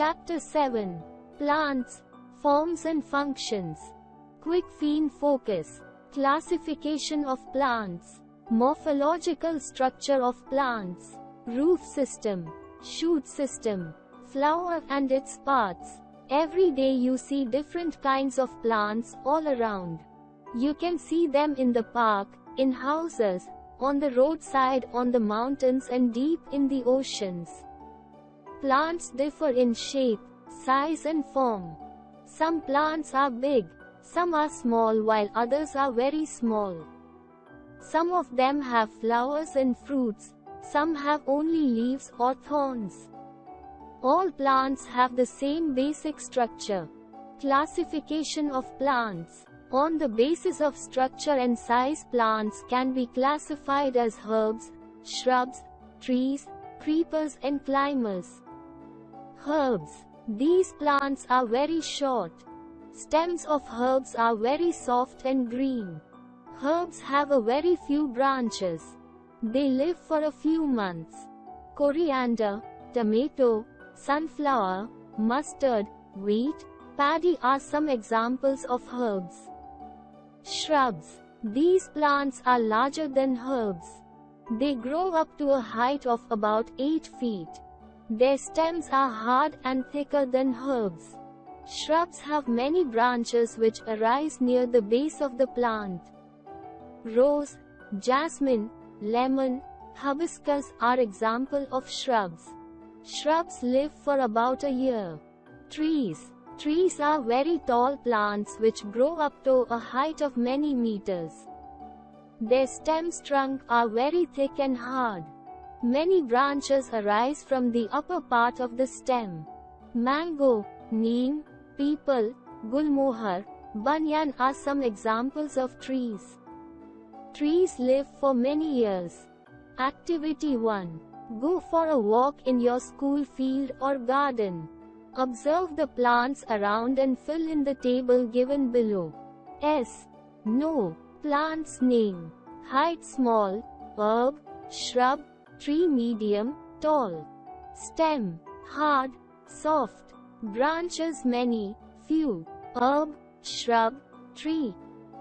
Chapter 7. Plants, Forms and Functions. Quick Field Focus. Classification of plants. Morphological structure of plants. Root system. Shoot system. Flower and its parts. Every day you see different kinds of plants all around. You can see them in the park, in houses, on the roadside, on the mountains and deep in the oceans. Plants differ in shape, size and form. Some plants are big, some are small while others are very small. Some of them have flowers and fruits, some have only leaves or thorns. All plants have the same basic structure. Classification of plants. On the basis of structure and size, plants can be classified as herbs, shrubs, trees, creepers and climbers. Herbs. These plants are very short. Stems of herbs are very soft and green. Herbs have a very few branches. They live for a few months. Coriander, tomato, sunflower, mustard, wheat, paddy are some examples of herbs. Shrubs. These plants are larger than herbs. They grow up to a height of about 8 feet. Their stems are hard and thicker than herbs. Shrubs have many branches which arise near the base of the plant. Rose, jasmine, lemon, hibiscus are examples of shrubs. Shrubs live for about a year. Trees. Trees are very tall plants which grow up to a height of many meters. Their stems trunk are very thick and hard. Many branches arise from the upper part of the stem. Mango, neem, peepal, gulmohar, banyan are some examples of trees. Trees live for many years. Activity 1. Go for a walk in your school field or garden. Observe the plants around and fill in the table given below. S. No. Plants name. Height small, herb, shrub, tree medium, tall. Stem, hard, soft. Branches many, few. Herb, shrub, tree.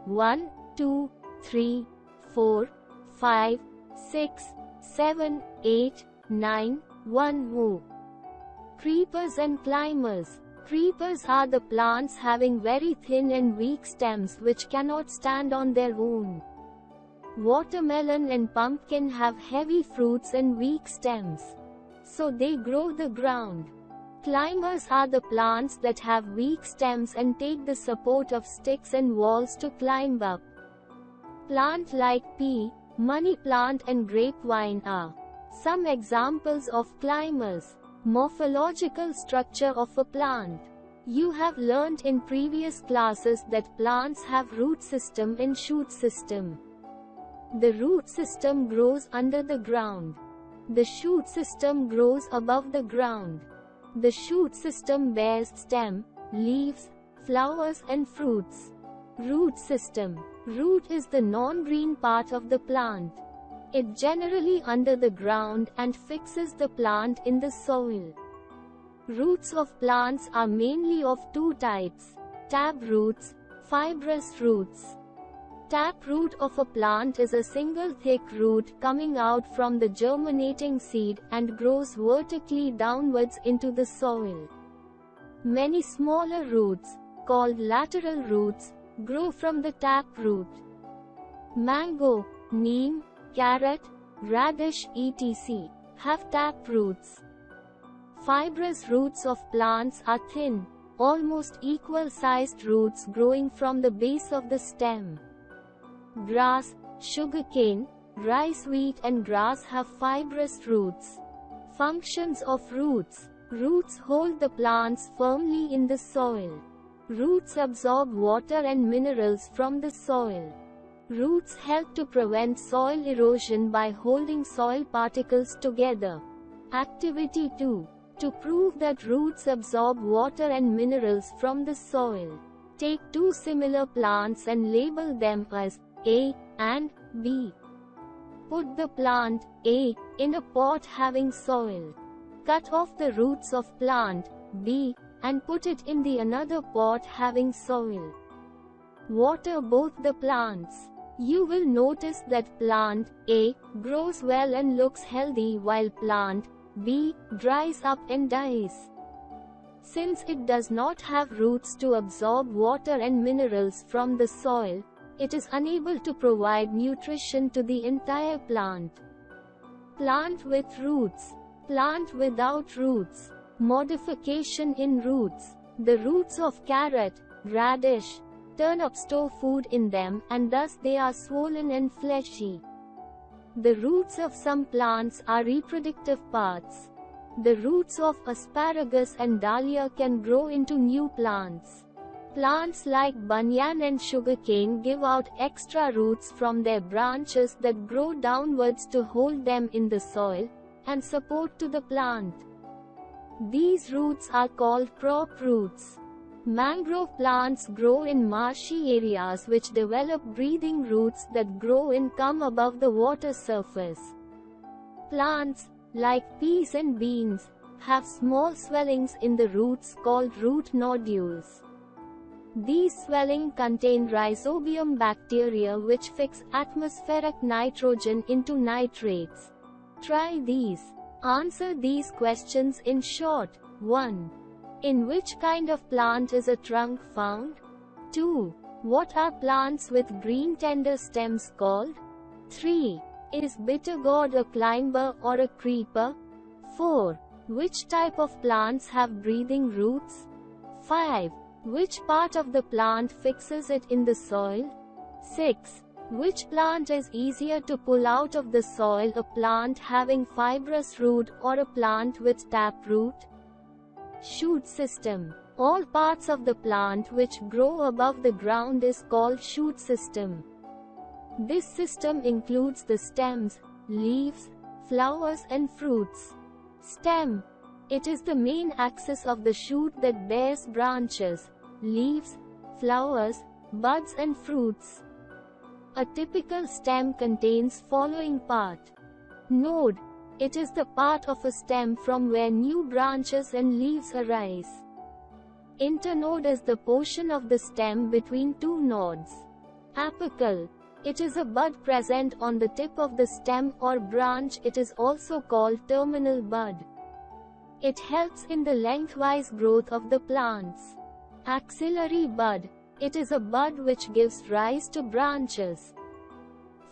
1, 2, 3, 4, 5, 6, 7, 8, 9, 1 more. Creepers and climbers. Creepers are the plants having very thin and weak stems which cannot stand on their own. Watermelon and pumpkin have heavy fruits and weak stems. So they grow the ground. Climbers are the plants that have weak stems and take the support of sticks and walls to climb up. Plant like pea, money plant and grapevine are some examples of climbers. Morphological structure of a plant. You have learnt in previous classes that plants have root system and shoot system. The root system grows under the ground. The shoot system grows above the ground. The shoot system bears stem, leaves, flowers and fruits. Root system. Root is the non-green part of the plant. It generally under the ground and fixes the plant in the soil. Roots of plants are mainly of two types: tap roots, fibrous roots. Tap root of a plant is a single thick root coming out from the germinating seed and grows vertically downwards into the soil. Many smaller roots, called lateral roots, grow from the tap root. Mango, neem, carrot, radish etc. have tap roots. Fibrous roots of plants are thin, almost equal-sized roots growing from the base of the stem. Grass, sugarcane, rice, wheat and grass have fibrous roots. Functions of roots. Roots hold the plants firmly in the soil. Roots absorb water and minerals from the soil. Roots help to prevent soil erosion by holding soil particles together. Activity 2. To prove that roots absorb water and minerals from the soil, take two similar plants and label them as A and B. Put the plant A in a pot having soil. Cut off the roots of plant B, and put it in the another pot having soil. Water both the plants. You will notice that plant A grows well and looks healthy while plant B dries up and dies. Since it does not have roots to absorb water and minerals from the soil, it is unable to provide nutrition to the entire plant. Plant with roots. Plant without roots. Modification in roots. The roots of carrot, radish, turnip store food in them, and thus they are swollen and fleshy. The roots of some plants are reproductive parts. The roots of asparagus and dahlia can grow into new plants. Plants like banyan and sugarcane give out extra roots from their branches that grow downwards to hold them in the soil and support to the plant. These roots are called crop roots. Mangrove plants grow in marshy areas which develop breathing roots that grow and come above the water surface. Plants, like peas and beans, have small swellings in the roots called root nodules. These swellings contain rhizobium bacteria which fix atmospheric nitrogen into nitrates. Try these. Answer these questions in short. 1. In which kind of plant is a trunk found? 2. What are plants with green tender stems called? 3. Is bitter gourd a climber or a creeper? 4. Which type of plants have breathing roots? 5. Which part of the plant fixes it in the soil? 6. Which plant is easier to pull out of the soil, a plant having fibrous root or a plant with taproot? Shoot system. All parts of the plant which grow above the ground is called shoot system. This system includes the stems, leaves, flowers and fruits. Stem. It is the main axis of the shoot that bears branches, leaves, flowers, buds and fruits. A typical stem contains following part. Node. It is the part of a stem from where new branches and leaves arise. Internode is the portion of the stem between two nodes. Apical. It is a bud present on the tip of the stem or branch. It is also called terminal bud. It helps in the lengthwise growth of the plants. Axillary bud. It is a bud which gives rise to branches.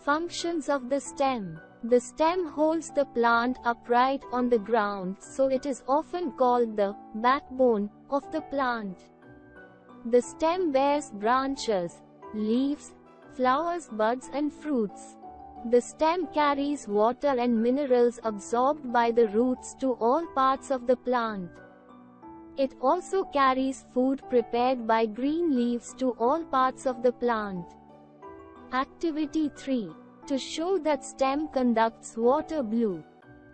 Functions of the stem. The stem holds the plant upright on the ground, so it is often called the backbone of the plant. The stem bears branches, leaves, flowers, buds and fruits. The stem carries water and minerals absorbed by the roots to all parts of the plant. It also carries food prepared by green leaves to all parts of the plant. Activity 3. To show that stem conducts water blue.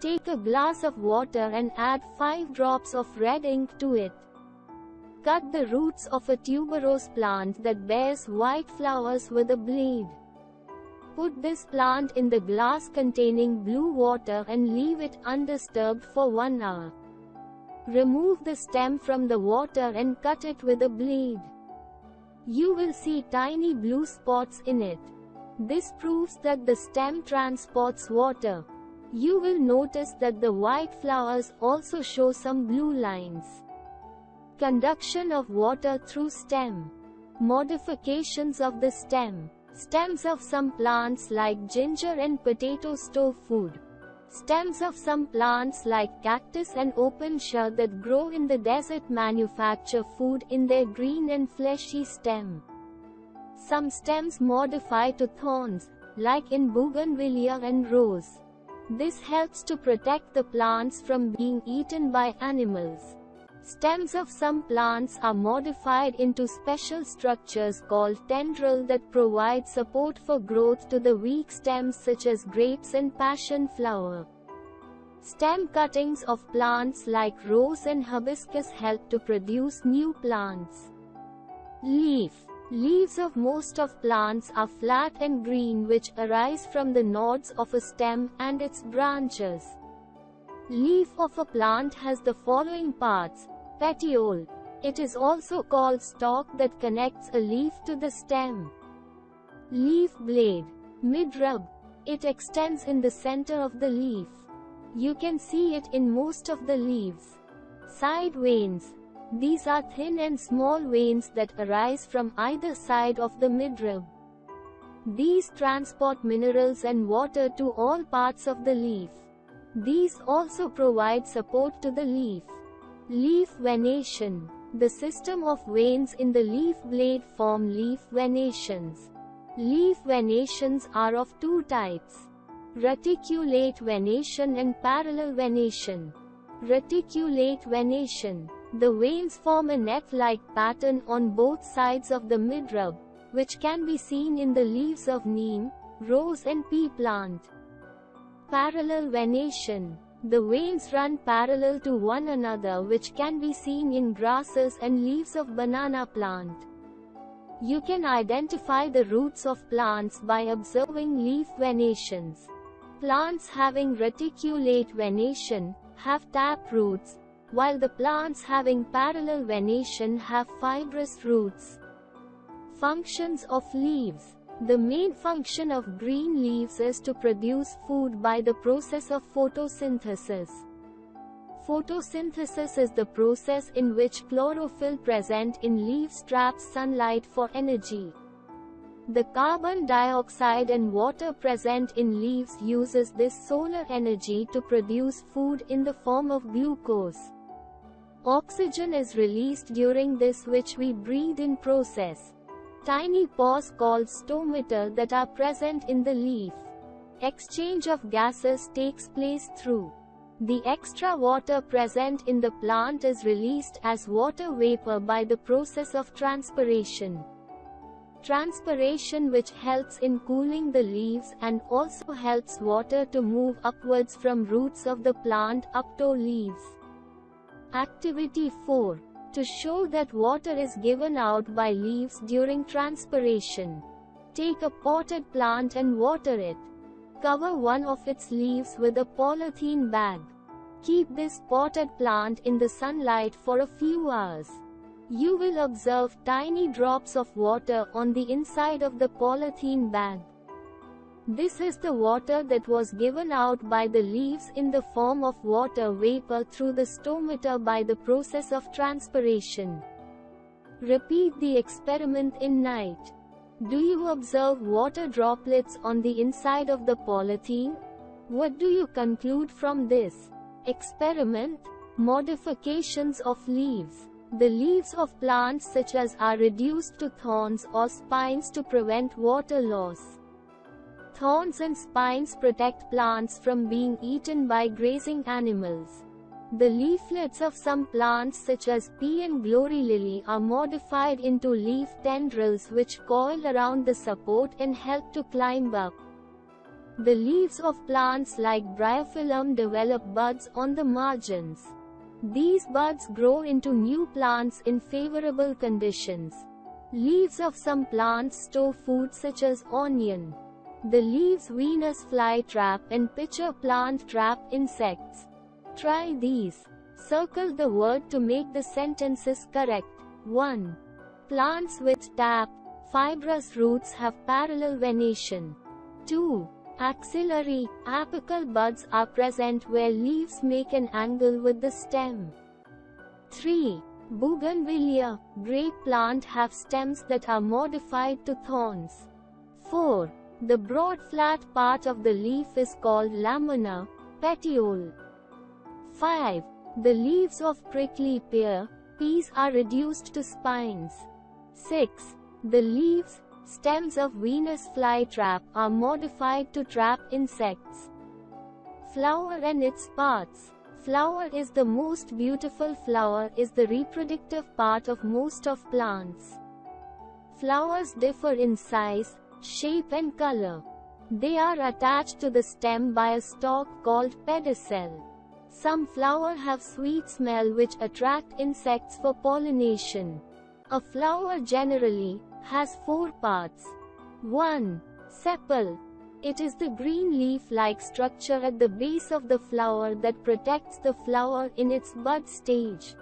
Take a glass of water and add 5 drops of red ink to it. Cut the roots of a tuberose plant that bears white flowers with a blade. Put this plant in the glass containing blue water and leave it undisturbed for 1 hour. Remove the stem from the water and cut it with a blade. You will see tiny blue spots in it. This proves that the stem transports water. You will notice that the white flowers also show some blue lines. Conduction of water through stem. Modifications of the stem. Stems of some plants like ginger and potato store food. Stems of some plants like cactus and open-shur that grow in the desert manufacture food in their green and fleshy stem. Some stems modify to thorns, like in bougainvillea and rose. This helps to protect the plants from being eaten by animals. Stems of some plants are modified into special structures called tendril that provide support for growth to the weak stems such as grapes and passion flower. Stem cuttings of plants like rose and hibiscus help to produce new plants. Leaf. Leaves of most of plants are flat and green, which arise from the nodes of a stem and its branches. Leaf of a plant has the following parts: Petiole. It is also called stalk that connects a leaf to the stem. Leaf blade. Midrib. It extends in the center of the leaf. You can see it in most of the leaves. Side veins. These are thin and small veins that arise from either side of the midrib. These transport minerals and water to all parts of the leaf. These also provide support to the leaf. Leaf venation. The system of veins in the leaf blade form leaf venations. Leaf venations are of two types: reticulate venation and parallel venation. Reticulate venation. The veins form a net-like pattern on both sides of the midrib, which can be seen in the leaves of neem, rose and pea plant. Parallel venation. The veins run parallel to one another, which can be seen in grasses and leaves of banana plant. You can identify the roots of plants by observing leaf venations. Plants having reticulate venation have tap roots, while the plants having parallel venation have fibrous roots. Functions of leaves. The main function of green leaves is to produce food by the process of photosynthesis. Photosynthesis is the process in which chlorophyll present in leaves traps sunlight for energy. The carbon dioxide and water present in leaves uses this solar energy to produce food in the form of glucose. Oxygen is released during this, which we breathe in process. Tiny pores called stomata that are present in the leaf. Exchange of gases takes place through. The extra water present in the plant is released as water vapor by the process of transpiration. Transpiration, which helps in cooling the leaves and also helps water to move upwards from roots of the plant up to leaves. Activity 4. To show that water is given out by leaves during transpiration. Take a potted plant and water it. Cover one of its leaves with a polythene bag. Keep this potted plant in the sunlight for a few hours. You will observe tiny drops of water on the inside of the polythene bag. This is the water that was given out by the leaves in the form of water vapor through the stomata by the process of transpiration. Repeat the experiment in night. Do you observe water droplets on the inside of the polythene? What do you conclude from this experiment? Modifications of leaves. The leaves of plants such as are reduced to thorns or spines to prevent water loss. Thorns and spines protect plants from being eaten by grazing animals. The leaflets of some plants such as pea and glory lily are modified into leaf tendrils which coil around the support and help to climb up. The leaves of plants like Bryophyllum develop buds on the margins. These buds grow into new plants in favorable conditions. Leaves of some plants store food such as onion. The leaves Venus flytrap and pitcher plant trap insects. Try these. Circle the word to make the sentences correct. 1. Plants with tap, fibrous roots have parallel venation. 2. Axillary, apical buds are present where leaves make an angle with the stem. 3. Bougainvillea, grape plant have stems that are modified to thorns. 4. The broad flat part of the leaf is called lamina, petiole. 5. The leaves of prickly pear, peas are reduced to spines. 6. The leaves, stems of Venus flytrap are modified to trap insects. Flower and its parts. Flower is the most beautiful. Flower is the reproductive part of most of plants. Flowers differ in size, shape and color. They are attached to the stem by a stalk called pedicel. Some flowers have sweet smell which attract insects for pollination. A flower generally has 4 parts. 1. Sepal. It is the green leaf-like structure at the base of the flower that protects the flower in its bud stage.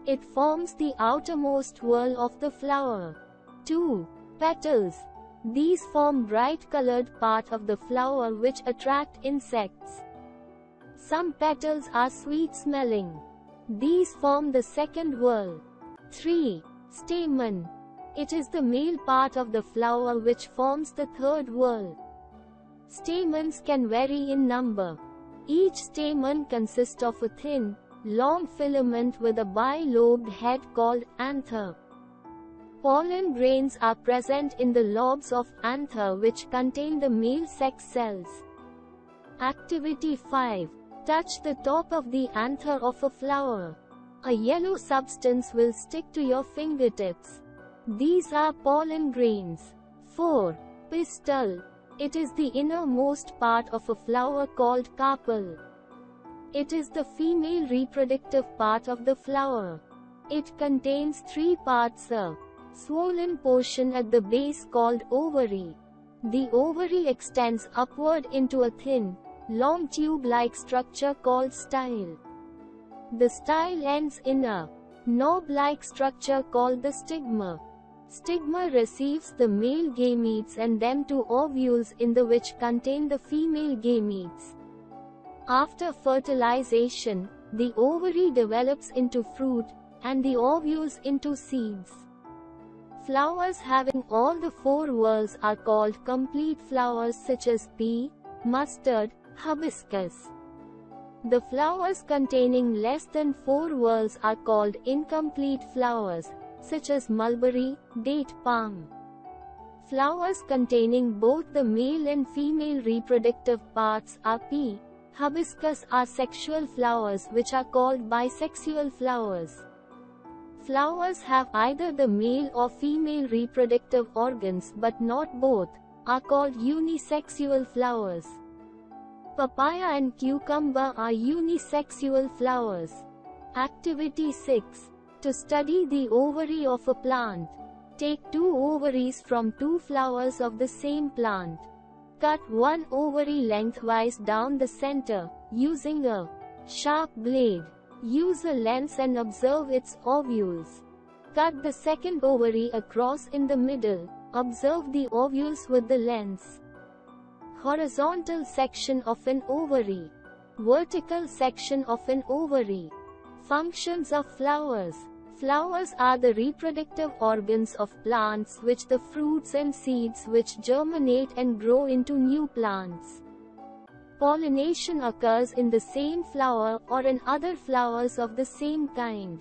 It forms the outermost whorl of the flower. 2. Petals. These form bright-colored part of the flower which attract insects. Some petals are sweet-smelling. These form the second whorl. 3. Stamen. It is the male part of the flower which forms the third whorl. Stamens can vary in number. Each stamen consists of a thin, long filament with a bilobed head called anther. Pollen grains are present in the lobes of anther which contain the male sex cells. Activity 5. Touch the top of the anther of a flower. A yellow substance will stick to your fingertips. These are pollen grains. 4. Pistil. It is the innermost part of a flower called carpel. It is the female reproductive part of the flower. It contains 3 parts: a swollen portion at the base called ovary. The ovary extends upward into a thin, long tube-like structure called style. The style ends in a knob-like structure called the stigma. Stigma receives the male gametes and them to ovules in the which contain the female gametes. After fertilization, the ovary develops into fruit, and the ovules into seeds. Flowers having all the 4 whorls are called complete flowers such as pea, mustard, hibiscus. The flowers containing less than 4 whorls are called incomplete flowers, such as mulberry, date palm. Flowers containing both the male and female reproductive parts are pea, hibiscus are sexual flowers which are called bisexual flowers. Flowers have either the male or female reproductive organs but not both, are called unisexual flowers. Papaya and cucumber are unisexual flowers. Activity 6. To study the ovary of a plant. Take 2 ovaries from 2 flowers of the same plant. Cut one ovary lengthwise down the center, using a sharp blade. Use a lens and observe its ovules. Cut the second ovary across in the middle. Observe the ovules with the lens. Horizontal section of an ovary. Vertical section of an ovary. Functions of flowers. Flowers are the reproductive organs of plants which the fruits and seeds which germinate and grow into new plants. Pollination occurs in the same flower or in other flowers of the same kind.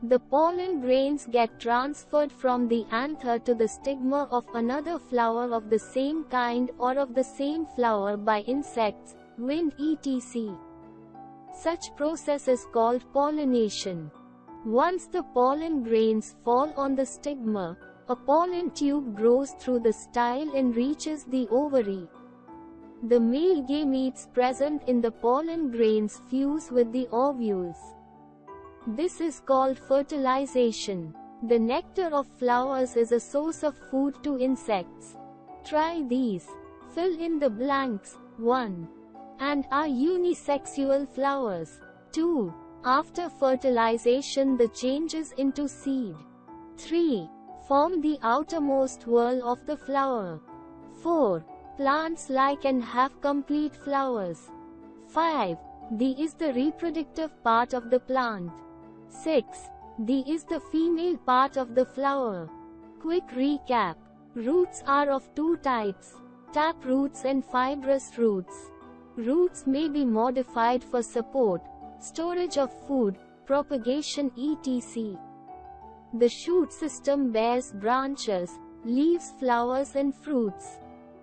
The pollen grains get transferred from the anther to the stigma of another flower of the same kind or of the same flower by insects, wind etc. Such process is called pollination. Once the pollen grains fall on the stigma, a pollen tube grows through the style and reaches the ovary. The male gametes present in the pollen grains fuse with the ovules. This is called fertilization. The nectar of flowers is a source of food to insects. Try these. Fill in the blanks. 1. And are unisexual flowers. 2. After fertilization the changes into seed. 3. Form the outermost whorl of the flower. 4. Plants like and have complete flowers. 5. The is the reproductive part of the plant. 6. The is the female part of the flower. Quick recap. Roots are of 2 types: tap roots and fibrous roots. Roots may be modified for support, storage of food, propagation etc. The shoot system bears branches, leaves, flowers and fruits.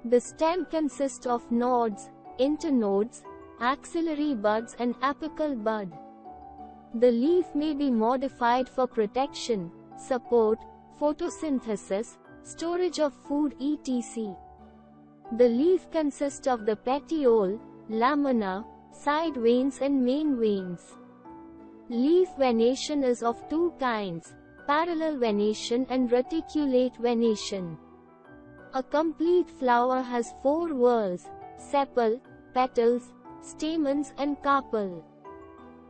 The stem consists of nodes, internodes, axillary buds and apical bud. The leaf may be modified for protection, support, photosynthesis, storage of food etc. The leaf consists of the petiole, lamina, side veins and main veins. Leaf venation is of 2 kinds: parallel venation and reticulate venation. A complete flower has 4 whorls: sepal, petals, stamens and carpel.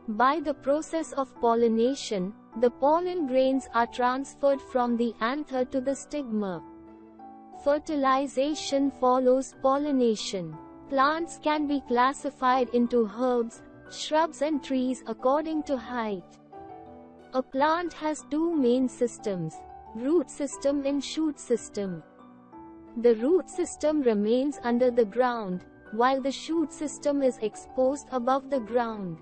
By the process of pollination, the pollen grains are transferred from the anther to the stigma. Fertilization follows pollination. Plants can be classified into herbs, shrubs and trees according to height. A plant has two main systems, root system and shoot system. The root system remains under the ground, while the shoot system is exposed above the ground.